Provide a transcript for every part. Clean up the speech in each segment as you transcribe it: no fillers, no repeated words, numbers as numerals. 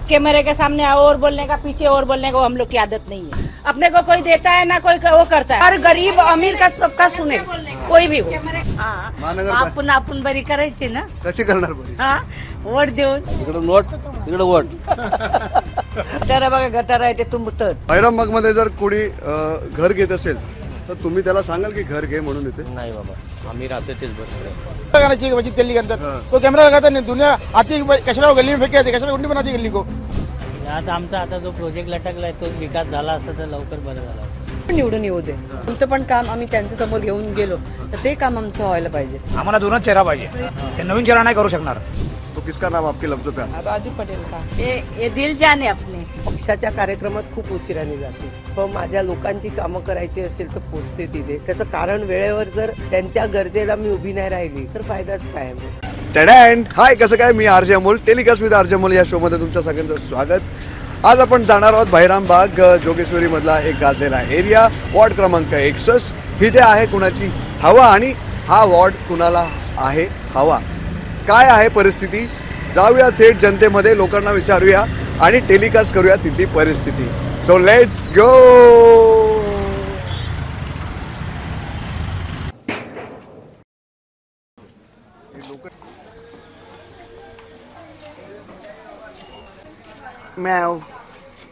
कैमरे के सामने और बोलने का, पीछे और बोलने का, वो हम लोग की आदत नहीं है। अपने को कोई देता है ना कोई वो करता है। हर गरीब अमीर का सबका सुने, कोई भी हो. आपण आपण बरी करायची ना. कशी करणार बरी? हा, वोट देऊन. इकडे नोट, इकडे वोट. गटार बघा, गटार आहे ते तुंबतात. बैरामबाग मध्ये जर कोणी घर घेत असेल तर तुम्ही त्याला सांगाल की घर घे म्हणून येते? नहीं बाबा, आम्ही राहते तेच बरोबर लगाना चाहिए मस्जिद गली के अंदर. कोई कैमरा लगाता नहीं, दुनिया आती कचरा गली में फेंक आती, कचरा गुंडी बनाती गली को. आता आमचा आता जो प्रोजेक्ट लटकलाय तोच विकास झाला असता तर लवकर बरं झालं असतं. निवडून येऊ दे. आमचं पण काम आम्ही त्यांच्या समोर घेऊन गेलो तर ते काम आमचं व्हायला पाहिजे. आम्हाला जुना चेहरा पाहिजे, ते नवीन चेहरा नाही करू शकणार. तो किसका नाम आपके लफ्जों पे? राजू पटेल का. ये दिल जाने अपने. पक्षाच्या कार्यक्रमात खूप उशिराने जाते, पण माझ्या लोकांची कामं करायची असेल तर पोचते तिथे. त्याचं कारण वेळेवर जर त्यांच्या गरजेला मी उभी नाही राहिली तर फायदाच काय मग. टॅडॅन हाय, कसं काय? मी RJ Amol, telecast with RJ Amol या शो मध्ये तुमच्या सगळ्यांचं स्वागत. आज आपण जाणार आहोत बैरामबाग जोगेश्वरी मधला एक गाजलेला एरिया, वॉर्ड क्रमांक 61. इथे आहे कुणाची हवा आणि हा वॉर्ड कुणाला आहे हवा, काय आहे परिस्थिती? जाऊया थेट जनतेमध्ये, लोकांना विचारूया आणि टेलिकास्ट करूया तिथली परिस्थिती. So let's go.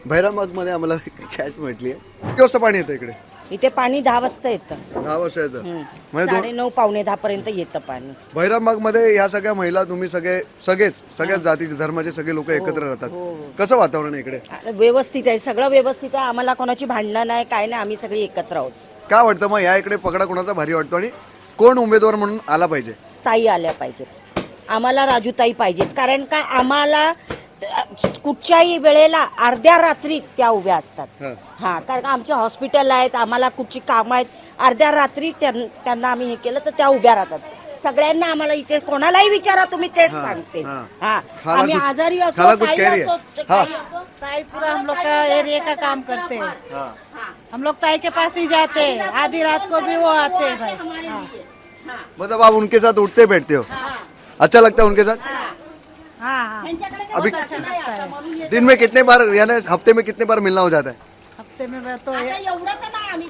बैरामबाग मध्ये आम्हाला कॅच म्हटली आहे. किती वाजता पाणी येतं इकडे? इथे पाणी 10 वाजता येतं. 10 वर्ष येतं म्हणजे 9:30 पावणे 10 पर्यंत येतं पाणी. बैरामबाग मध्ये ह्या सगळ्या महिला, तुम्ही सगळ्याच जातीचे, धर्माचे सगळे लोक एकत्र राहतात. कसं वातावरण आहे इकडे? व्यवस्थित आहे, सगळं व्यवस्थित आहे. आम्हाला कोणाची भांडणं नाही, काय नाही. आम्ही सगळे एकत्र आहोत. काय वाटतं मग या इकडे पगडा कोणाचा भारी वाटतो आणि कोण उमेदवार म्हणून आला पाहिजे? ताई आल्या पाहिजेत. आम्हाला राजूताई पाहिजेत, कारण का आम्हाला कुठच्याही वेळेला अर्ध्या रात्री त्या उभ्या असतात. हा, कारण का आमचे हॉस्पिटल आहेत, आम्हाला कुठची कामं आहेत, अर्ध्या रात्री त्यांना आम्ही हे केलं तर त्या उभ्या राहतात. सगळ्यांना आम्हाला इथे कोणालाही विचारा तुम्ही, तेच सांगते. हा, आम्ही आजारी असो, काही असो, ताई पूरा हम लोग का एरिया का काम करते हैं. हम लोग ताई के पास ही जाते हैं, आधी रात को भी वो आते हैं भाई. मतलब आप उनके साथ उठते बैठते हो? अच्छा लगता है उनके साथ? अभी दिन में कितने बार, यानी हफ्ते में कितने बार मिलना हो जाता है? हफ्ते में तो एवढं तर नाही. आम्ही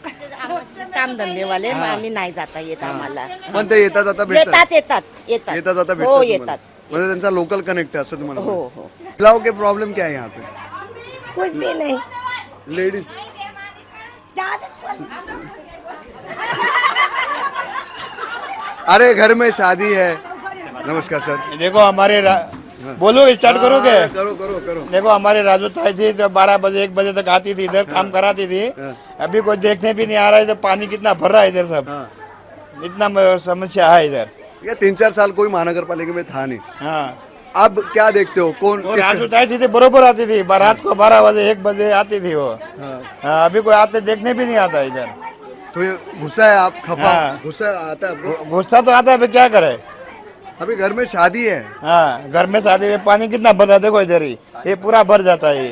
काम धंदेवाले, आम्ही नाही जाता येत आम्हाला. पण ते येता जाता भेटतात? येतात. येता जाता हो, भेटतात येतात. म्हणजे त्यांचा लोकल कनेक्ट आहे असं तुम्हाला? हो. महिलाओं के प्रॉब्लम क्या है यहाँ पे? कुछ भी नहीं. लेडीज अरे घर में शादी है. नमस्कार सर. देखो हमारे बोलो, स्टार्ट करोगे? करो. देखो हमारे राजू ताई थी जो 12 बजे 1 बजे तक आती थी इधर, काम कराती थी. अभी कोई देखने भी नहीं आ रहा है. इधर पानी कितना भर रहा है इधर, सब इतना समस्या है इधर. ये 3-4 साल कोई महानगर पालिका में था नहीं. हाँ, अब क्या देखते हो? कौन राजू ताई थी बरोबर आती थी. रात को 12 बजे 1 बजे आती थी वो. हाँ, अभी कोई आते देखने भी नहीं आता इधर. तो ये गुस्सा है, आप खफा? हाँ. गुस्सा आता है आपको? गुस्सा तो आता है, अभी क्या करे. अभी घर में शादी है. हाँ, घर में शादी में पानी कितना भरता है. देखो इधर ही, ये पूरा भर जाता है.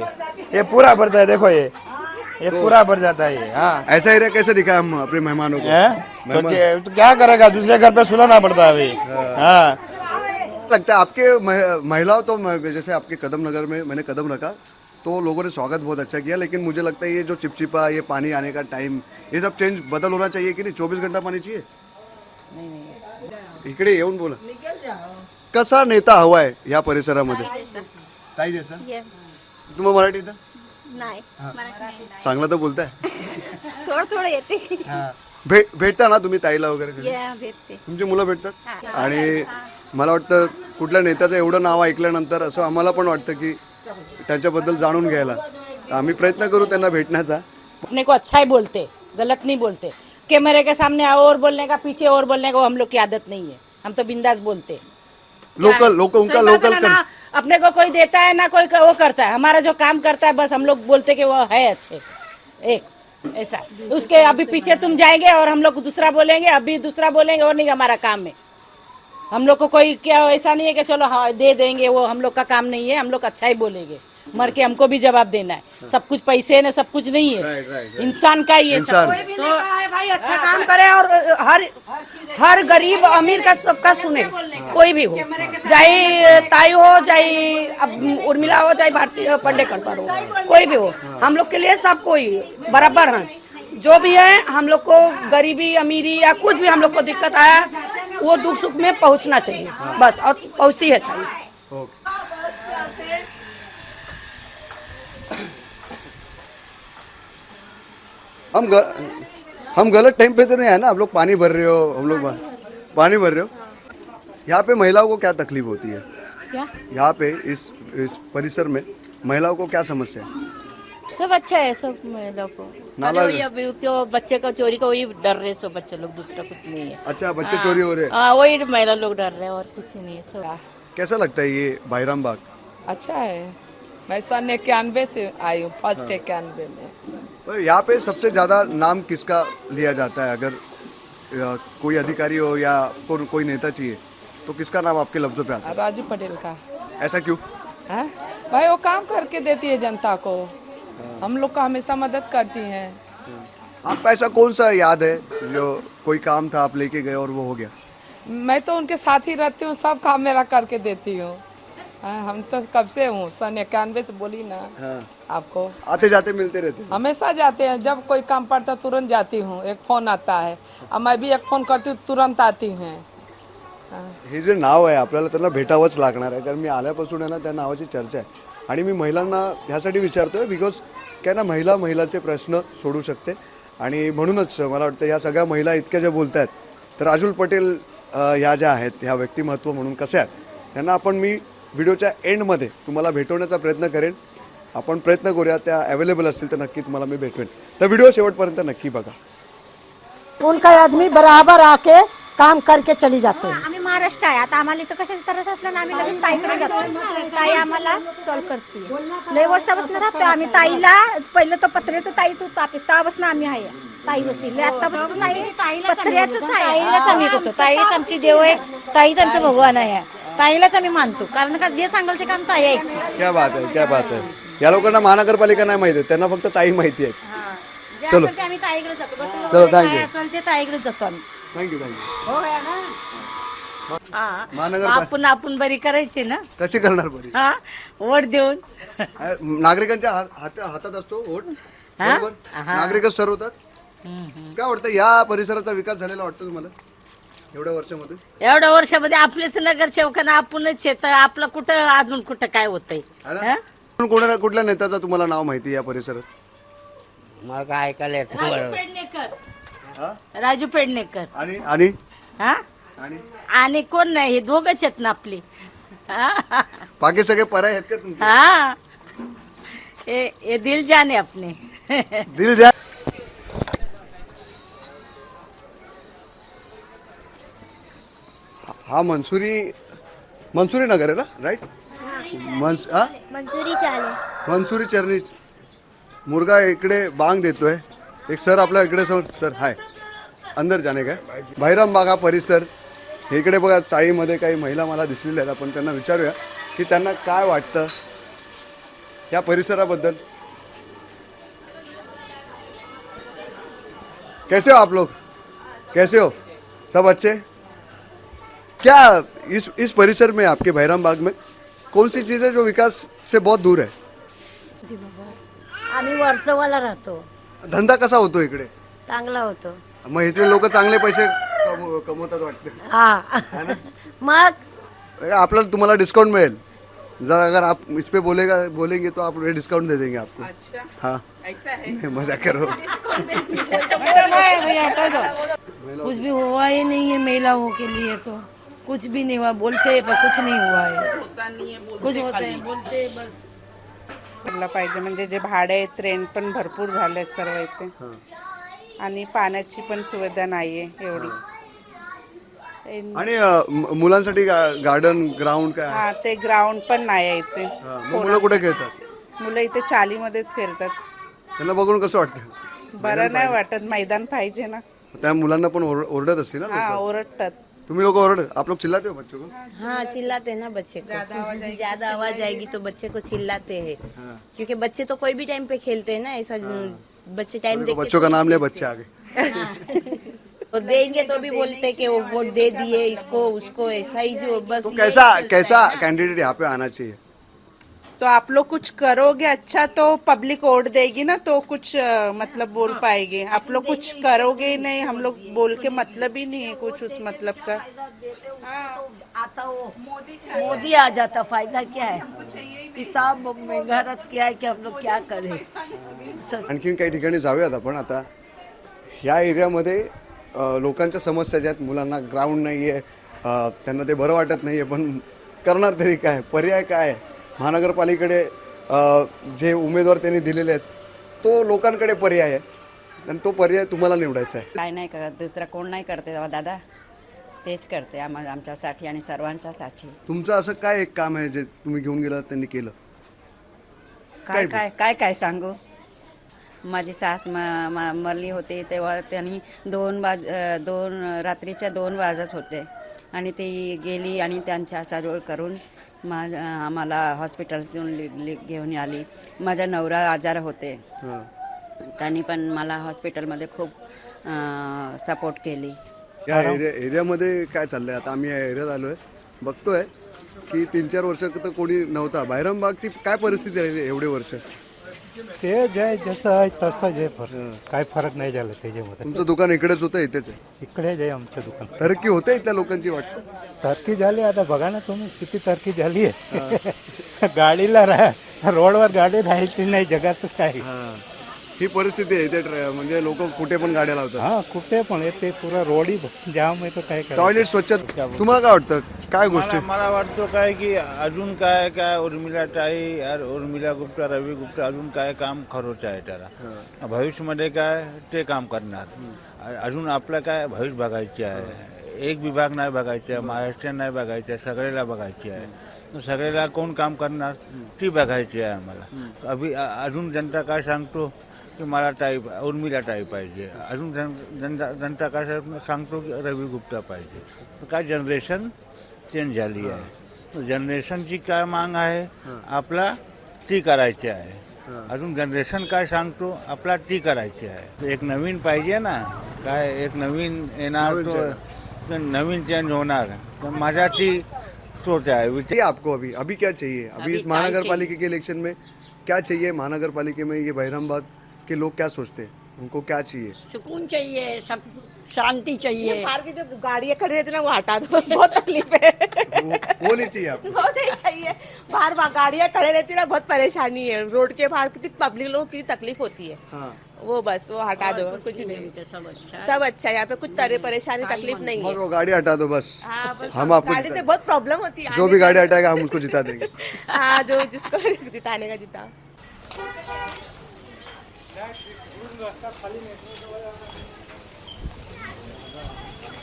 ये पूरा भरता है. देखो ये पूरा भर जाता है. हाँ, ऐसा एरिया कैसे दिखाए हम अपने मेहमानों को? तो क्या करेगा, दूसरे घर पे सुलाना पड़ता है अभी. हाँ, लगता है आपके महिलाओं तो जैसे आपके कदम नगर में मैंने कदम रखा तो लोगों ने स्वागत बहुत अच्छा किया, लेकिन मुझे लगता है ये जो चिपचिपा, ये पानी आने का टाइम, ये सब चेंज बदल होना चाहिए कि नहीं? 24 घंटा पाणी चाहिए? इकडे येऊन बोला. कसा नेता हवा आहे या परिसरामध्ये? ताई जैसा. तुम्हाला मराठी येतं? नाही, चांगला तर बोलताय. थोडं येते. भेटता ना तुम्ही ताईला वगैरे? भेटते. तुमची मुलं भेटतात? आणि मला वाटतं कुठल्या नेत्याचं एवढं नाव ऐकल्यानंतर असं आम्हाला पण वाटतं की त्याच्याबद्दल जाणून घ्यायला. आम्ही प्रयत्न करू त्यांना भेटण्याचा. अपने को अच्छा ही बोलते, गलत नहीं बोलते. कैमरे के सामने और बोलने का, पीछे और बोलने का, वो हम लोग की आदत नहीं है. हम तो बिंदास बोलते. उनका लोकल अपने को कोई देता है ना कोई वो करता है. हमारा जो काम करता है बस हम लोग बोलते कि वो है अच्छे. एक ऐसा उसके अभी पीछे तुम जाएंगे और हम लोग दूसरा बोलेंगे, अभी दूसरा बोलेंगे, और नहीं हमारा काम है. हम लोग को कोई क्या ऐसा नहीं है कि चलो हाँ दे देंगे, वो हम लोग का काम नहीं है. हम लोग अच्छा ही बोलेंगे. मर के हमको भी जवाब देना है। सब कुछ पैसे है ना, सब कुछ नहीं है, इंसान का ही है सब। इंसान। कोई भी नहीं कहा है भाई अच्छा काम करे और हर गरीब अमीर का सबका सुने, कोई भी हो, चाहे ताई हो, चाहे उर्मिला हो, चाहे भारती पंडेकर सर हो, कोई भी हो, हम लोग के लिए सब कोई बराबर हैं। जो भी है हम लोग को गरीबी अमीरी या कुछ भी हम लोग को दिक्कत आया, वो दुख सुख में पहुंचना चाहिए बस, और पहुंचती है ताई। हम गलत टाइम पे तो नहीं है ना? आप लोग पानी भर रहे हो, हम लोग पानी भर रहे हो। यहाँ पे महिलाओं को क्या तकलीफ होती है? क्या यहाँ पे इस परिसर में महिलाओं को क्या समस्या है? सब अच्छा है, सब महिलाओं को नाला वही अभी क्यों बच्चे का चोरी का वही डर रहे, सब बच्चे लोग, दूसरा कुछ नहीं है। अच्छा, बच्चे चोरी हो रहे हैं। हाँ वही महिला लोग डर रहे हैं और कुछ नहीं है सब। कैसा लगता है ये भाईराम बाग? अच्छा है, मैं सन 91 से आई हूँ, फर्स्ट 91 में। यहाँ पे सबसे ज्यादा नाम किसका लिया जाता है? अगर कोई अधिकारी हो या कोई नेता चाहिए तो किसका नाम आपके लफ्जों पे आता है? राजू पटेल का। ऐसा क्यों? है भाई, वो काम करके देती है जनता को, हम लोग का हमेशा मदद करती हैं। आपका ऐसा कौन सा याद है जो कोई काम था आप लेके गए और वो हो गया? मैं तो उनके साथ ही रहती हूँ, सब काम मेरा करके देती हूँ। हम तो कब से हूँ, सन 91 से बोली ना। आपको आते जाते मिलते रहते हैं? हमेशा जाते हैं, जब कोई काम पड़ता तुरंत जाती हूँ, एक फोन आता है और मैं भी एक फोन करती हूँ, तुरंत आती हैं। हे जे नाव आहे आपल्याला त्यांना भेटावंच लागणार आहे, कारण मी आल्यापासून आहे ना त्या नावाची चर्चा आहे आणि मी महिलांना ह्यासाठी विचारतोय बिकॉज काय ना महिलाचे प्रश्न सोडू शकते आणि म्हणूनच मला वाटतं ह्या सगळ्या महिला इतक्या ज्या बोलत आहेत तर राजूल पटेल ह्या ज्या आहेत ह्या व्यक्तिमत्व म्हणून कसे आहेत त्यांना आपण मी व्हिडिओच्या एंडमध्ये तुम्हाला भेटवण्याचा प्रयत्न करेन. आपण प्रयत्न करूया, त्या अवेलेबल असतील तर नक्की तुम्हाला मी भेटवेन. तर व्हिडिओ शेवटपर्यंत नक्की बघा. उनका आदमी बराबर आके काम करके चली जाते हैं. आम्ही महाराष्ट्र आहे. आता आम्हाला इथं कशाची तरस असलं ना आम्ही लगेच ताईकडे जातो. ताई आम्हाला सॉल्व करते. लय वर्षापासून राहतो आम्ही. ताईला पहिलं तर पत्र्याचं ताईच होतं ऑफिस, तेव्हापासून आम्ही आहे ताई बसले. आतापासून नाही, पत्र्याचंच आहे. ताईलाच आम्ही करतो, ताईच आमची देव आहे, ताईच आमचं भगवान आहे, ताईलाच आम्ही मानतो. कारण का जे सांगाल ते काम ताई ऐकते. क्या बात आहे, क्या बात आहे. या लोकांना महानगरपालिका नाही माहिती आहे, त्यांना फक्त ताई माहिती आहे. जे चलो. असेल ते आम्ही ताईकडे जातो. चलो, thank you. काय असेल ते ताईकडे जातो आम्ही. थँक्यू. आपण आपण बरी करायची ना. कशी करणार बरी? हा वोट देऊन. नागरिकांच्या हातात असतो वोट. बरोबर, नागरिकच ठरवतात. काय वाटतं या परिसराचा विकास झालेला वाटतं तुम्हाला एवढ्या वर्षामध्ये? एवढ्या वर्षामध्ये आपलेच नगरसेवकांना आपणच येत, आपलं कुठं अजून कुठं काय होतंय. कुठल्या नेत्याचं तुम्हाला नाव माहिती या परिसरात? मला काय ऐकायला येतं बरोबर. राजू पेडणेकर आणि आणि हा आणि आणि कोण नाही, हे दोघच आहेत ना आपले. बाकी सगळे पर्याय आहेत का तुमचे? हा ये दिल जाने अपने. दिल जा. हा मंसुरी नगर आहे ना, राईट? मंजुरी चाले. मंसुरी चरणी मुर्गा इकडे बांग देतोय. एक सर आपल्या इकडे सर हाय अंदर जाणे काय भाईराम बाग हा परिसर. इकडे बघा चाळीमध्ये काही महिला मला दिसलेल्या आहेत, आपण त्यांना विचारूया की त्यांना काय वाटतं या परिसराबद्दल. कैसे हो आप लोग? कैसे हो? सब अच्छे? क्या इस परिसर में आपके भाईराम बाग में कौन सी चीज़ है जो विकास से बहुत दूर है? आम्ही वर्सवाला राहतो. धंदा कसा होतो इकडे? चांगला होतो. मग इथले लोक चांगले पैसे कमवतात वाटते. हा मग आपल्याला तुम्हाला डिस्काउंट मिळेल जर अगर आप इस पे बोलेंगे तो आप डिस्काउंट दे देंगे आपको. अच्छा, हाँ ऐसा है. मजा करो. कुछ भी हुआ ही नहीं है महिलाओं के लिए, तो कुछ भी नहीं हुआ. बोलते हैं पर कुछ नहीं हुआ है. कुछ होते हैं बोलते बस. केलं पाहिजे, म्हणजे जे भाडे आहेत रेंट पण भरपूर झालेत सर्व इथे, आणि पाण्याची पण सुविधा नाहीये एवढी. आणि मुलांसाठी गार्डन ग्राउंड काय? हा, ते ग्राउंड पण नाही आहे इथे. मुलं कुठे खेळतात? मुलं इथे चालीमध्येच फिरतात. त्यांना बघून कसं वाटतं? बरं नाही वाटत, मैदान पाहिजे ना. त्या मुलांना पण ओरडत असतील ना हा, लोकं? ओरडतात. तुम्ही लोग ओरड आप लोग चिल्लाते हो बच्चों को? हाँ चिल्लाते हैं ना बच्चे को, ज्यादा आवाज आएगी तो बच्चे को चिल्लाते हैं, क्योंकि बच्चे तो कोई भी टाइम पे खेलते हैं ना, ऐसा बच्चे टाइम तो देख बच्चों का नाम ले बच्चे आगे। और देंगे तो भी बोलते कि वो वोट दे दिए इसको उसको, ऐसा ही जो बस तो यही कैसा चलता कैसा है। कैंडिडेट यहाँ पे आना चाहिए? तो आप लोग कुछ करोगे अच्छा तो पब्लिक वोट देगी ना, तो कुछ मतलब बोल पाएंगे। आप लोग कुछ करोगे ही नहीं, हम लोग बोल के मतलब ही नहीं है कुछ उस मतलब का। आता वो मोदी आ जाता, फायदा क्या है? इतना महंगा रथ किया है की हम लोग क्या करें? आणखीन काही ठिकाणी जाऊयात आपण आता. ह्या एरियामध्ये लोकांच्या समस्या ज्या आहेत, मुलांना ग्राउंड नाही आहे, त्यांना ते बरं वाटत नाही आहे, पण करणार तरी काय, पर्याय काय? महानगरपालिकेकडे जे उमेदवार त्यांनी दिलेले आहेत तो लोकांकडे पर्याय आहे आणि तो पर्याय तुम्हाला निवडायचा आहे. काय नाही करत, दुसरा कोण नाही करते दादा, तेच करते आमच्यासाठी आणि सर्वांच्यासाठी. तुमचं असं काय एक काम आहे जे तुम्ही घेऊन गेलात त्यांनी केलं? काय काय काय काय सांगू. माझी सास मरली होती तेव्हा त्यांनी रात्रीच्या 2 वाजत होते आणि ती गेली आणि त्यांच्या सर्व करून आम्हाला हॉस्पिटलतून घेऊन आली. माझा नवरा आजार होते, त्यांनी पण मला हॉस्पिटलमध्ये खूप सपोर्ट केली. या एरियामध्ये काय चाललंय आता? आम्ही या एरियात आलोय, बघतोय की 3-4 वर्ष तर कोणी नव्हता. बहिराम बागची काय परिस्थिती राहिली एवढे वर्ष? ते जे जसं आहे तसं जे काय फरक नाही झाला त्याच्यामध्ये. तुमचं दुकान इकडेच होतं, इथेच आहे? इकडे जे आमचं दुकान. तरक्की होते इथल्या लोकांची वाटतं? तरकी झाली आता बघा ना तुम्ही किती तरकी झाली आहे. गाडीला रोडवर गाडी राहायची नाही जगात काय. ही परिस्थिती आहे इथे, म्हणजे लोक कुठे पण गाड्या लावतात. हा कुठे पण येते पुरा रोडी जाम आहे. तर काय टॉयलेट स्वच्छ. तुम्हाला काय वाटतं, काय गोष्टी? मला वाटतं काय की अजून काय काय उर्मिला ताई, उर्मिला गुप्ता, रवी गुप्ता अजून काय काम खरोच आहे त्याला. भविष्यामध्ये काय ते काम करणार. अजून आपलं काय भविष्य बघायचे आहे. एक विभाग नाही बघायचा आहे, महाराष्ट्रीयन नाही बघायचं आहे, सगळ्याला बघायची आहे. सगळ्याला कोण काम करणार ती बघायची आहे आम्हाला. अजून जनता काय सांगतो की मला उर्मिला ताई पाहिजे. अजून जनता काय सांगतो की रवी गुप्ता पाहिजे. तर काय जनरेशन चेंज झाली आहे. जनरेशनची काय मांग आहे आपला ती करायची आहे. अजून जनरेशन काय सांगतो आपला ती करायची आहे. एक नवीन पाहिजे ना, काय एक नवीन येणार तो नवीन चेंज होणार. तर माझ्या ती सोच है। आपको अभी क्या चाहिए? अभी इस महानगर पालिका के इलेक्शन में क्या चाहिए? महानगर पालिका में ये बहिराम बाग के लोग क्या सोचते हैं, उनको क्या चाहिए? सुकून चाहिए, सब शांति चाहिए। बाहर की जो गाड़ियाँ खड़ी रहती है ना वो हटा दो, बहुत तकलीफ है। वो नहीं चाहिए आपको? वो नहीं चाहिए। बाहर गाड़ियाँ खड़े रहती है ना, बहुत परेशानी है। रोड के बाहर कितनी पब्लिक लोगों की तकलीफ होती है। हाँ। वो बस वो हटा दो, कुछ नहीं। सब अच्छा है यहाँ पे, कुछ परेशानी तकलीफ नहीं है। वो गाड़ी हटा दो बस, हाँ, हम आपको गाड़ी से बहुत प्रॉब्लम होती है। जो भी गाड़ी हटाएगा हम उसको जिता देंगे। हाँ, जो जिसको जिताने का जिता।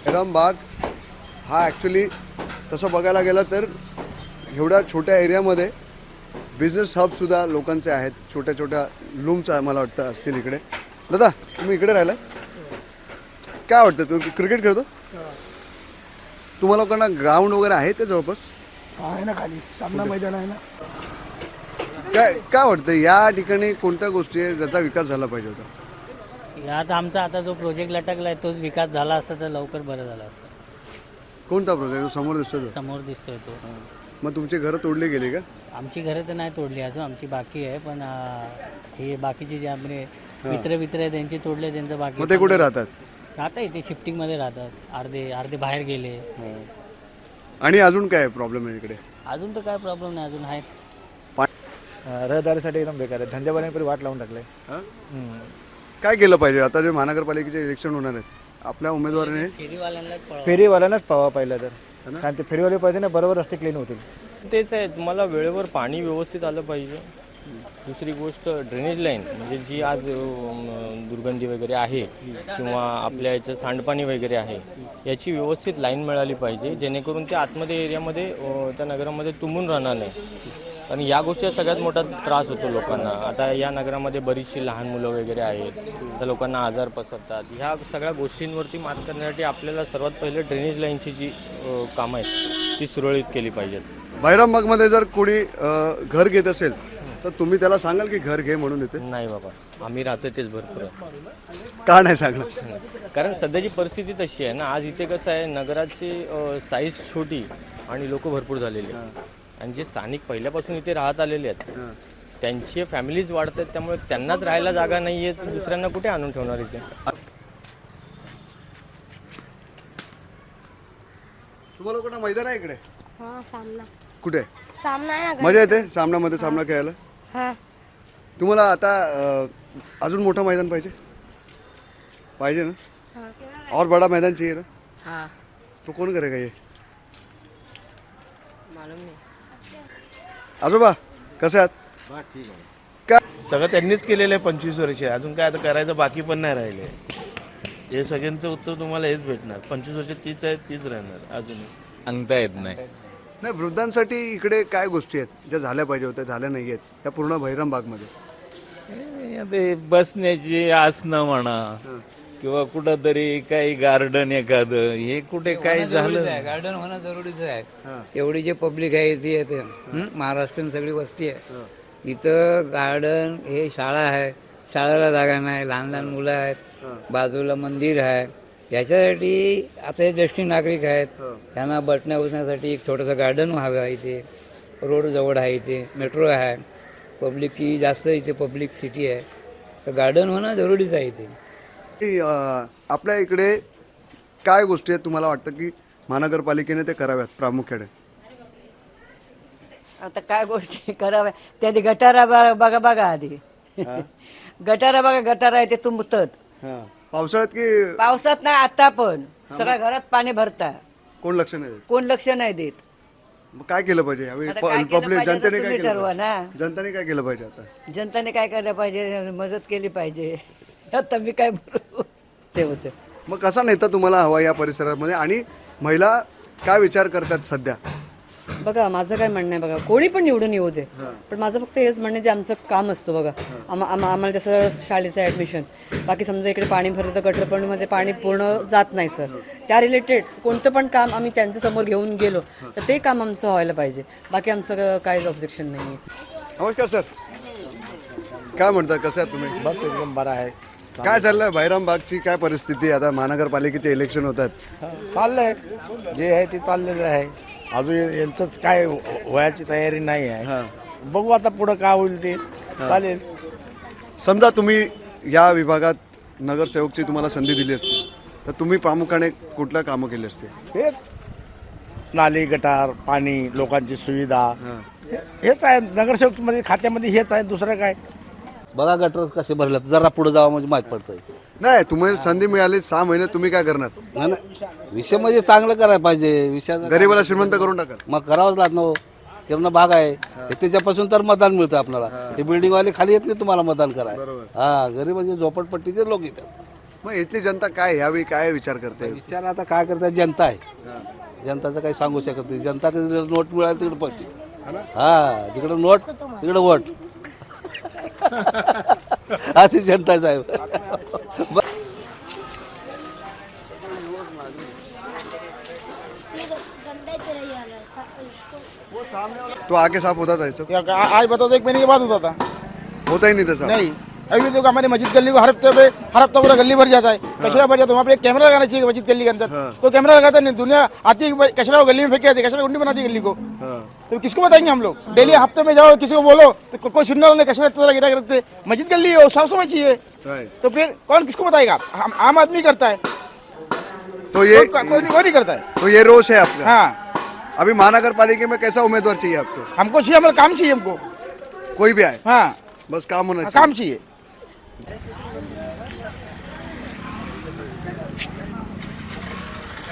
बहिराम बाग हा ॲक्च्युली तसं बघायला गेलं तर एवढ्या छोट्या एरियामध्ये बिझनेस हबसुद्धा लोकांचे आहेत. छोट्या छोट्या लूम्स मला वाटतं असतील इकडे. दादा तुम्ही इकडे राहिला, काय वाटतं? तुम्ही क्रिकेट खेळतो? तुम्हाला लोकांना ग्राउंड वगैरे आहे ते जवळपास? आहे ना, खाली सामना मैदान आहे ना. काय वाटतं या ठिकाणी कोणत्या गोष्टी आहे ज्याचा विकास झाला पाहिजे होता? यात आमचा आता जो प्रोजेक्ट लटकलाय तोच विकास झाला असता तर लवकर बरं झालं असतं. कोणता प्रोजेक्ट? समोर दिसतोय तो? समोर दिसतोय तो. मग तुमची घरं तोडली गेली का? आमची घरं तर नाही तोडली अजून, आमची बाकी आहे. पण हे बाकीचे जे आपले मित्र आहे त्यांची तोडले, त्यांचं बाकी. मग ते कुठे राहतात? राहता इथे शिफ्टिंगमध्ये राहतात. अर्धे बाहेर गेले. आणि अजून काय प्रॉब्लेम आहे इकडे? अजून तर काय प्रॉब्लेम नाही, अजून आहेत. रहदारीसाठी एकदम बेकार आहे. धंद्यावाल्यांनी वाट लावून टाकले. काय केलं पाहिजे आता जे महानगरपालिकेचे इलेक्शन होणार आहेत? आपल्या उमेदवाराने फेरीवाल्यांनाच पावा पाहिलं तर, कारण ते फेरीवाले पाहिजे ना, बरोबर रस्ते क्लीन होतील. तेच आहे, तुम्हाला वेळेवर पाणी व्यवस्थित आलं पाहिजे. दुसरी गोष्ट ड्रेनेज लाईन, म्हणजे जी आज दुर्गंधी वगैरे आहे किंवा आपल्या याचं सांडपाणी वगैरे आहे याची व्यवस्थित लाईन मिळाली पाहिजे, जेणेकरून ते आतमध्ये एरियामध्ये त्या नगरामध्ये तुंबून राहणार नाही. आणि या गोष्टीचा सगळ्यात मोठा त्रास होतो लोकांना. आता या नगरामध्ये बरीचशी लहान मुलं वगैरे आहेत, तर लोकांना आजार पसरतात. ह्या सगळ्या गोष्टींवरती मात करण्यासाठी आपल्याला सर्वात पहिले ड्रेनेज लाईनची जी कामं आहेत ती सुरळीत केली पाहिजेत. बहिरामबागमध्ये जर कोणी घर घेत असेल तर तुम्ही त्याला सांगाल की घर घे म्हणून इथे? नाही बाबा, आम्ही राहतो तेच भरपूर आहे. का नाही सांगणार? कारण सध्याची परिस्थिती तशी आहे ना. आज इथे कसं आहे, नगराची साईज छोटी आणि लोक भरपूर झालेली आहेत. आणि जे स्थानिक पहिल्यापासून इथे राहत आलेले आहेत त्यांची फॅमिलीज वाढत आहेत, त्यामुळे त्यांनाच राहायला जागा नाही आहे, दुसऱ्यांना कुठे आणून ठेवणार इथे? तुम्हाला लोकांना मैदान आहे इकडे? हा सामना कुठे? सामना आहे ना. मजा येते सामन्यामध्ये सामना खेळायला? हा तुम्हाला आता अजून मोठं मैदान पाहिजे ना? और बड़ा मैदान चाहिए ना? हाँ तो कौन करेगा ये? मालूम नहीं. आजोबा कसे आहात? काय सगळं त्यांनीच केलेलं आहे 25 वर्ष. अजून काय आता करायचं बाकी पण नाही राहिले. हे सगळ्यांचं उत्तर तुम्हाला हेच भेटणार. 25 वर्ष तीच आहे, तीच राहणार. अजून सांगता येत नाही. नाही, वृद्धांसाठी इकडे काय गोष्टी आहेत ज्या झाल्या पाहिजे होत्या, झाल्या नाही आहेत त्या पूर्ण बहिरामबागमध्ये? ते बसण्याची आसनं म्हणा किंवा कुठंतरी काही गार्डन एखादं, हे कुठे काही झालं. गार्डन होणं जरुरीचं आहे. एवढी जे पब्लिक आहे इथे येते, महाराष्ट्रीयन सगळी वस्ती आहे इथं. गार्डन हे शाळा आहे, शाळेला जागा नाही, लहान लहान मुलं आहेत, बाजूला मंदिर आहे. याच्यासाठी आता हे ज्येष्ठ नागरिक आहेत, त्यांना बसण्या उचण्यासाठी एक छोटंसं गार्डन व्हावं आहे इथे. रोड जवळ आहे इथे, मेट्रो आहे, पब्लिकची जास्त इथे पब्लिक सिटी आहे, तर गार्डन होणं जरुरीचं आहे इथे. आपल्या इकडे काय गोष्टी आहेत तुम्हाला वाटतं की महानगरपालिकेने ते कराव्यात प्रामुख्याने? आता काय गोष्टी कराव्या त्या आधी गटारा बघा आधी. गटारा बघा, गटारा आहे ते तुंबतात पावसाळ्यात की पावसात नाही. आता पण सगळ्या घरात पाणी भरता, कोण लक्ष नाही देत? कोण लक्ष नाही देत. मग काय केलं पाहिजे यावेळी? आता काय केलं पब्लिक पाहिजे जनतेने आता काय तुम्ही केलं ठरवा पाहिजे? ना. जनतेने काय केलं पाहिजे आता? जनतेने काय करायला पाहिजे, मदत केली पाहिजे. आता मी काय बोलू ते होतं. मग कसा नेता तुम्हाला हवा या परिसरामध्ये, आणि महिला काय विचार करतात सध्या? बघा माझं काय म्हणणं आहे, बघा कोणी पण निवडून येऊ दे, पण माझं फक्त हेच म्हणणं जे आमचं काम असतं बघा, आम्हाला जसं शाळेचं ॲडमिशन, बाकी समजा इकडे पाणी भरलं तर गटरपणमध्ये पाणी पूर्ण जात नाही सर, त्या रिलेटेड कोणतं पण काम आम्ही त्यांच्यासमोर घेऊन गेलो तर ते काम आमचं व्हायला पाहिजे. बाकी आमचं काहीच ऑब्जेक्शन नाही आहे. नमस्कार सर, काय म्हणता, कसं आहे तुम्ही? बस एकदम बरं आहे. काय चाललंय बहिरामबागची काय परिस्थिती? आता महानगरपालिकेचे इलेक्शन होतात. चाललंय जे आहे ते चाललेलं आहे. अजून यांचंच काय व्हायची तयारी नाही आहे. बघू आता पुढं काय होईल ते. चालेल. समजा तुम्ही या विभागात नगरसेवकची तुम्हाला संधी दिली असती तर तुम्ही प्रामुख्याने कुठल्या कामं केली असते? हेच नाली, गटार, पाणी, लोकांची सुविधा, हेच आहे नगरसेवक मध्ये खात्यामध्ये, हेच आहे. दुसरं काय? बघा गटर कसे भरले, जरा पुढे जावं म्हणजे माहीत पडतंय. नाही, तुम्हाला संधी मिळाली 6 महिने, तुम्ही काय करणार? नाही, विषय म्हणजे चांगलं करायला पाहिजे. विषय गरीबाला श्रीमंत करून टाका. मग करावंच लागणार. किरण भाग आहे त्याच्यापासून तर मतदान मिळतं आपल्याला. ते बिल्डिंगवाले खाली येत नाही तुम्हाला मतदान करायला. हा, गरीब म्हणजे झोपडपट्टीचे लोक येतात. मग इथली जनता काय यावेळी काय विचार करते? विचार आता काय करतात, जनता आहे. जनताचं काही सांगू शकत नाही. जनता कधी नोट मिळाली तिकडे पडते. हा, जिकडे नोट तिकडे वोट. अशी जनता साहेब. तो आगे साफ होता था सब? आज बता दो, 1 महीने के बाद होता था. होता ही नहीं था साहब? नहीं, अभी देखो हमारी मस्जिद गली को हर हफ्ते पूरा गली भर जाता है, कचरा भर जाता है. वहाँ पे एक कैमरा लगाना चाहिए मस्जिद गली के अंदर. कोई कैमरा लगाता नहीं. दुनिया आती है कचरा को गली में फेंक आती है, कचरा गुंडी बनाती है गली को. तो किसको बताएंगे हम लोग? डेली हफ्ते में जाओ, किसी को बोलो तो कोई सुनने वाला नहीं. कचरा इतना गिरा करते. मस्जिद गली हो, साफ सफाई चाहिए. तो फिर कौन किसको बताएगा? आम आदमी करता है, तो ये कोई नहीं करता है. तो ये रोष है आपका? हाँ. अभी महानगरपालिका में कैसा उम्मीदवार चाहिए आपको? हमको चाहिए, हमारा काम चाहिए हमको. कोई भी आए? हाँ, बस काम होना चाहिए. काम चाहिए.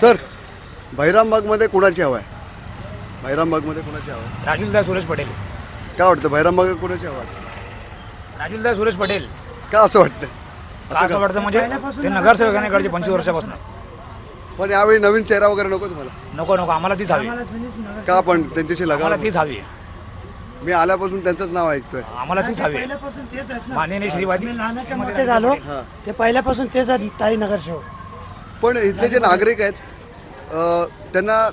सर, बहिरामबागमध्ये कुणाची हवा आहे? बहिरामबागमध्ये कुणाची हवा आहे? राजुलदा सुरेश पटेल. काय वाटतं बहिरामबाग कुणाची हवा आहे? राजुलदा सुरेश पटेल. का असं वाटतं? का असं वाटतं म्हणजे ते नगरसेवकाने कडचे 25 वर्षापासून. पण यावेळी नवीन चेहरा वगैरे नको तुम्हाला? नको नको, आम्हाला तीच हवी. का पण त्यांच्याशी आम्हाला लगाव? तीच हवी. मी आल्यापासून त्यांचंच नाव ऐकतोय. आम्हाला तीच हवी पहिल्यापासून तेच आहेत ना. माननीय श्रीवादी आम्ही लहानाचे मोठे झालो ते पहिल्यापासून तेच आहेत ताई नगरसेवक. पण इथले जे नागरिक आहेत त्यांना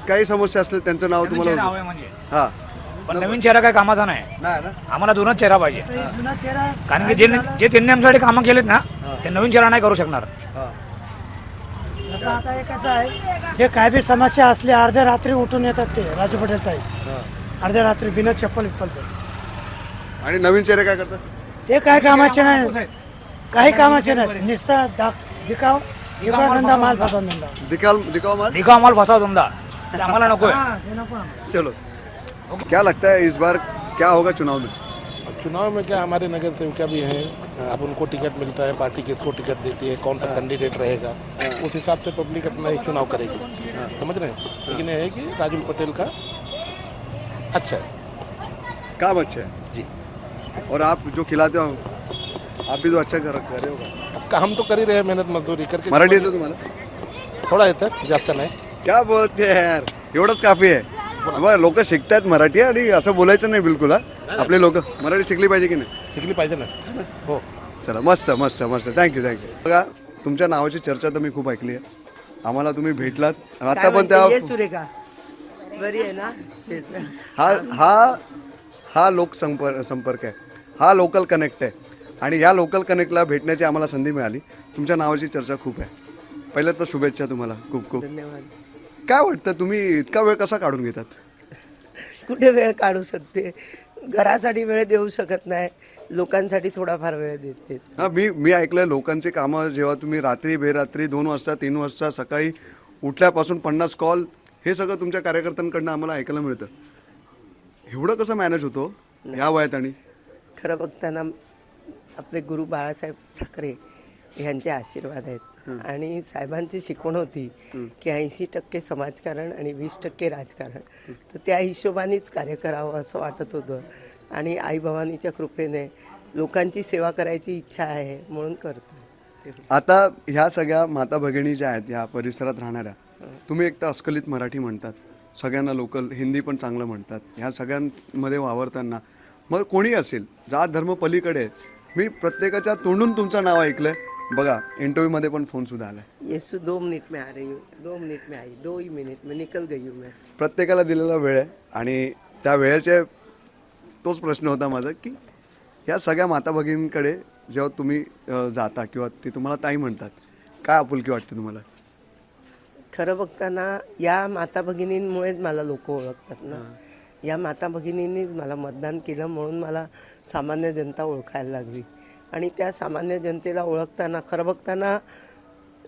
काही समस्या असतील त्यांचं नाव तुम्हाला हवं म्हणजे हा पण नवीन चेहरा काय कामाचा नाही ना. आम्हाला जुनाच चेहरा पाहिजे. जुना चेहरा कारण की जे त्यांनी आमच्यासाठी कामं केलेत ना ते नवीन चेहरा नाही करू शकणार. जसं आता हे कसं आहे जे काय बी समस्या असल्या अर्ध्या रात्री उठून येतात ते राजू पटेल ताई अर्ध्या रात्री बिना चप्पल विप्पलचं. आणि नवीन चेहरे काय करतात ते काय कामाचे नाही काही कामाचे नाही नुसता दिखाव धंदा माल फसवा धंदा दिखाओ माल फसाव धंदा आम्हाला नकोय. चलो क्या लगता है इस बार क्या होगा चुनाव में? चुनाव में क्या हमारे नगर सेविका भी हैं, अब उनको टिकट मिलता है, पार्टी किसको टिकट देती है, कौन सा कैंडिडेट रहेगा, उस हिसाब से पब्लिक अपना ही चुनाव करेगी. समझ रहे हैं. लेकिन यह है कि राजू पटेल का अच्छा है, काम अच्छा है जी. और आप जो खिलाते हो आप भी तो अच्छा कर रहे हो. हम तो कर ही रहे हैं मेहनत मजदूरी करके. मराठी येतं तुम्हाला? थोडा येतं, जास्त नाही. क्या बोलते हैं यार, एवढंच काफी आहे. बरं लोक शिकतात मराठी आणि असं बोलायचं नाही बिलकुल. आपले लोक मराठी शिकली पाहिजे की नाही? शिकली पाहिजे ना. हो चला मस्त मस्त मस्त थँक्यू. बघा तुमच्या नावाची चर्चा तर मी खूप ऐकली आहे. आम्हाला तुम्ही भेटलात आता पण त्या सुरेखा बरी आहे ना. हा लोक संपर्क आहे, हा लोकल कनेक्ट आहे आणि या लोकल कनेक्टला भेटण्याची आम्हाला संधी मिळाली. तुमच्या नावाची चर्चा खूप आहे. पहिलं तर शुभेच्छा तुम्हाला खूप खूप. धन्यवाद. काय वाटतं तुम्ही इतका वेळ कसा काढून घेतात? कुठे वेळ काढू शकते, घरासाठी वेळ देऊ शकत नाही, लोकांसाठी थोडाफार वेळ देते. हां मी ऐकलं लोकांचे कामं जेव्हा तुम्ही रात्री बेरात्री 2 वाजता 3 वाजता सकाळी उठल्यापासून 50 कॉल हे सगळं तुमच्या कार्यकर्त्यांकडनं आम्हाला ऐकायला मिळतं. एवढं कसं मॅनेज होतो या वयात? आणि खरं बघताना आपले गुरु बाळासाहेब ठाकरे यांचे आशीर्वाद आहेत आणि साहेबांची शिकवण होती की 80% समाजकारण आणि 20% राजकारण. तर त्या हिशोबानेच कार्य करावं असं वाटत होतं आणि आई भवानीच्या कृपेने लोकांची सेवा करायची इच्छा आहे म्हणून करतो. आता ह्या सगळ्या माता भगिनी ज्या आहेत ह्या परिसरात राहणाऱ्या, तुम्ही एक तर अस्खलित मराठी म्हणतात, सगळ्यांना लोकल हिंदी पण चांगलं म्हणतात. ह्या सगळ्यांमध्ये वावरताना मग कोणी असेल जात धर्म पलीकडे, मी प्रत्येकाच्या तोंडून तुमचं नाव ऐकलंय. बघा इंटरव्यूमध्ये पण फोन सुद्धा आलाय. येसू 2 मिनिट में आ रही हूँ, 2 मिनिट में आई, 2 ही मिनिट में निकल गई हूँ मैं. प्रत्येकाला दिलेला वेळ आहे आणि त्या वेळेचे तोच प्रश्न होता माझा की या सगळ्या माता भगिनींकडे जेव्हा तुम्ही जाता किंवा ते तुम्हाला ताई म्हणतात, काय आपुलकी वाटते तुम्हाला? खरं बघताना या माता भगिनींमुळेच मला लोक ओळखतात ना. या माता भगिनींनीच मला मतदान केलं म्हणून मला सामान्य जनता ओळखायला लागली आणि त्या सामान्य जनतेला ओळखताना खरं बघताना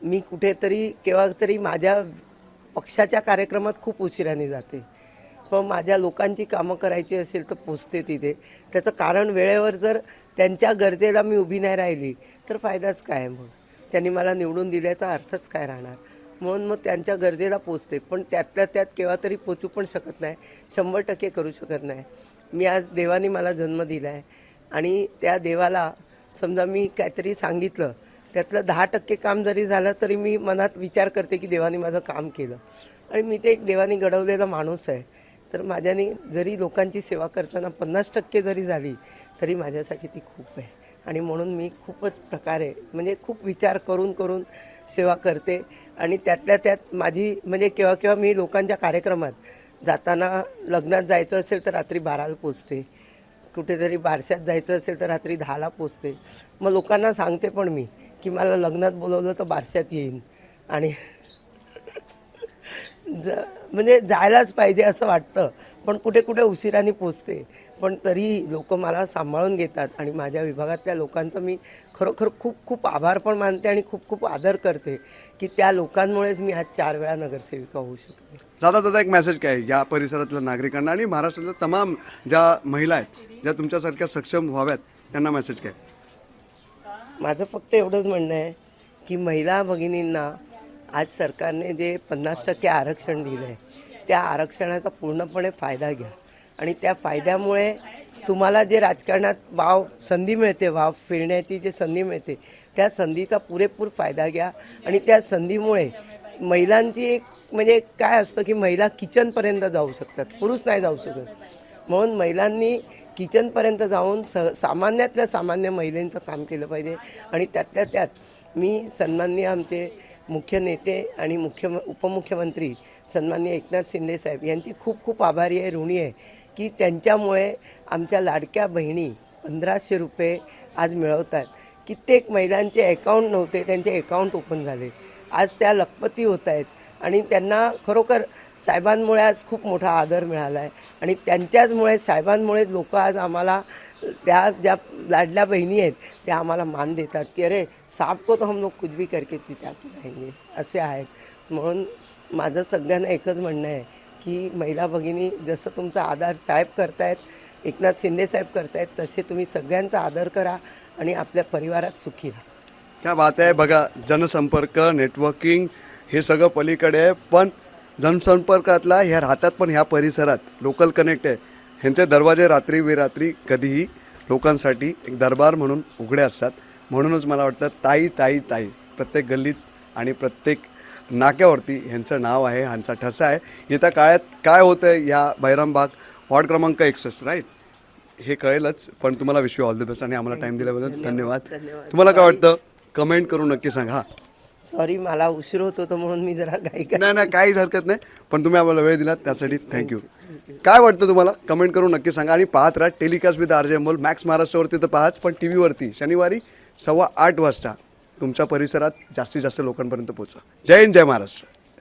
मी कुठेतरी केव्हा तरी माझ्या पक्षाच्या कार्यक्रमात खूप उशिराने जाते, पण माझ्या लोकांची कामं करायची असेल तर पोचते तिथे. त्याचं कारण वेळेवर जर त्यांच्या गरजेला मी उभी नाही राहिली तर फायदाच काय? मग त्यांनी मला निवडून दिल्याचा अर्थच काय राहणार? म्हणून मग त्यांच्या गरजेला पोचते, पण त्यातल्या त्यात केव्हा तरी पोचू पण शकत नाही, 100% करू शकत नाही. मी आज देवाने मला जन्म दिला आहे आणि त्या देवाला समजा मी काहीतरी सांगितलं त्यातलं 10% काम जरी झालं तरी मी मनात विचार करते की देवाने माझं काम केलं आणि मी ते एक देवाने घडवलेला माणूस आहे. तर माझ्याने जरी लोकांची सेवा करताना 50% जरी झाली तरी माझ्यासाठी ती खूप आहे आणि म्हणून मी खूपच प्रकारे म्हणजे खूप विचार करून सेवा करते आणि त्यातल्या त्यात माझी म्हणजे केव्हा केव्हा मी लोकांच्या कार्यक्रमात जाताना लग्नात जायचं असेल तर रात्री 12ला पोचते, कुठेतरी बारशात जायचं असेल तर रात्री 10ला पोचते. मग लोकांना सांगते पण मी की मला लग्नात बोलवलं तर बारशात येईन आणि म्हणजे जायलाच पाहिजे असं वाटतं, पण कुठे कुठे उशिराने पोचते, पण तरी लोक मला सांभाळून घेतात आणि माझ्या विभागातल्या लोकांचं मी खरोखर खूप खूप आभार पण मानते आणि खूप खूप आदर करते की त्या लोकांमुळेच मी आज 4 वेळा नगरसेविका होऊ शकते. जाता एक मेसेज काय या परिसरातल्या नागरिकांना आणि महाराष्ट्रातल्या तमाम ज्या महिला आहेत ज्या तुमच्यासारख्या सक्षम व्हाव्यात त्यांना मेसेज काय? माझं फक्त एवढंच म्हणणं आहे की महिला भगिनींना आज सरकारने जे 50% आरक्षण दिलं आहे त्या आरक्षणाचा पूर्णपणे फायदा घ्या आणि त्या फायद्यामुळे तुम्हाला जे राजकारणात संधी मिळते, फिरण्याची जी संधी मिळते त्या संधीचा पुरेपूर फायदा घ्या आणि त्या संधीमुळे महिलांची एक म्हणजे काय असतं की महिला किचनपर्यंत जाऊ शकतात, पुरुष नाही जाऊ शकत. म्हणून महिलांनी किचनपर्यंत जाऊन सामान्यातल्या सामान्य महिलांचं काम केलं पाहिजे. आणि त्यातल्या त्यात मी सन्माननीय आमचे मुख्य नेते आणि उपमुख्यमंत्री सन्माननीय एकनाथ शिंदे साहेब यांची खूप खूप आभारी आहे, ऋणी आहे की त्यांच्यामुळे आमच्या लाडक्या बहिणी 1500 रुपये आज मिळवत आहेत. कित्येक महिलांचे अकाउंट नव्हते, त्यांचे अकाउंट ओपन झाले, आज त्या लखपती होत आहेत. आणि त्यांना खरोखर साहेबांमुळे आज खूप मोठा आदर मिळाला आहे. आणि त्यांच्याचमुळे साहेबांमुळे लोक आज आम्हाला त्या ज्या लाडल्या बहिणी आहेत त्या आम्हाला मान देतात की अरे साहब को तो हम लोग कुछ भी करके चिता खिलाएंगे असे आहेत. म्हणून माझं सगळ्यांना एकच म्हणणं आहे की महिला भगिनी जसं तुमचा आदर साहेब करतायत, एकनाथ शिंदे साहेब करतायत, तसे तुम्ही सगळ्यांचा आदर करा आणि आपल्या परिवारात सुखी राहा. क्या बात आहे. बघा, जनसंपर्क, नेटवर्किंग हे सगळं पलीकडे आहे, पण जनसंपर्कातला ह्या राहतात, पण ह्या परिसरात लोकल कनेक्ट आहे. ह्यांचे दरवाजे रात्री बेरात्री कधीही लोकांसाठी एक दरबार म्हणून उघडे असतात. म्हणूनच मला वाटतं ताई ताई ताई प्रत्येक गल्लीत आणि प्रत्येक नाक्यावरती ह्यांचं नाव आहे, ह्यांचा ठसा आहे. येत्या काळात काय होतं आहे या बैरामबाग वॉर्ड क्रमांक 61 राईट हे कळेलच. पण तुम्हाला wish you all the best आणि आम्हाला टाईम दिल्याबद्दल धन्यवाद. तुम्हाला काय वाटतं कमेंट करून नक्की सांगा. सॉरी, मला उशीर होत होतो म्हणून मी जरा घाई नाही, काहीच हरकत नाही, पण तुम्ही आम्हाला वेळ दिलात त्यासाठी थँक्यू. काय वाटतं तुम्हाला कमेंट करून नक्की सांगा. आणि पाहत राहा telecast with R J Amol. Max महाराष्ट्रावरती तर पाहाच, पण टी व्हीवरती शनिवारी 8:15 वाजता तुमच्या परिसरात जास्तीत जास्त लोकांपर्यंत पोहोचा. जय हिंद, जय महाराष्ट्र.